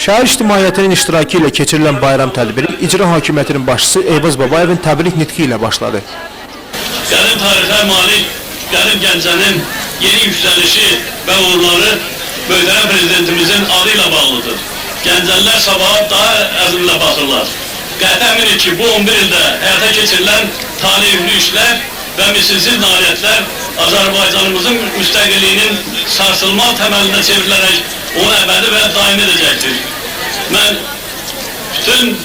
Şəhər ictimaiyyətinin iştirakı ilə keçirilən bayram tədbiri icra hakimiyyətinin başçısı Eyvaz Babayevin təbrik nitqi ilə başladı. Qədim tarixə malik Qədim Gəncənin yeni yüksəlişi və uğurları möhtərəm prezidentimizin adı ilə bağlıdır. Gəncəlilər sabaha daha əzmlə baxırlar. Qətiyyəminik ki, bu 11 ildə həyata keçirilən talihli işlər və misilsiz nailiyyətlər Azərbaycanımızın müstəqilliyinin sarsılmaz təməlinə çevrilərək onu əbədi və daim edəcəkdir. Mən bütün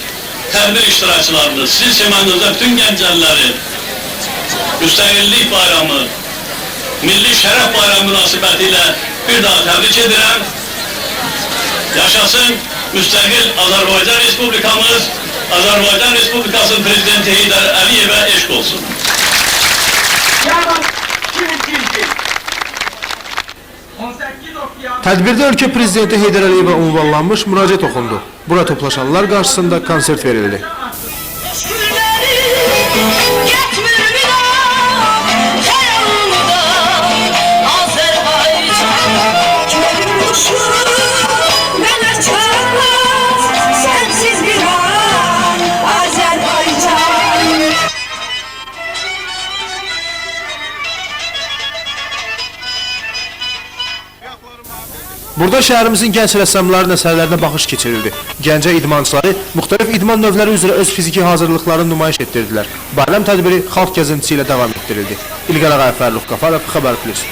tədbir iştirakçılarını, sizin semənizdə bütün gəncəliləri müstəqillik bayramı, milli şərəf bayramı münasibəti ilə bir daha təbrik edirəm. Yaşasın müstəqil Azərbaycan Respublikamız, Azərbaycan Respublikasının Prezidenti Heydər Əliyevə eşq olsun. Tədbirdə ölkə prezidenti Heydər Əliyevə ünvanlanmış müraciət oxundu. Bura toplaşanlar qarşısında konsert verildi. Burada şəhərimizin gənc rəssamlarının əsərlərinə baxış keçirildi. Gəncə idmançıları müxtəlif idman növləri üzrə öz fiziki hazırlıqlarını nümayiş etdirdilər. Bayram tədbiri xalq gəzintisi ilə davam etdirildi. İlqar Ağayev, Fərruh Qafarov, Xəbər Plus.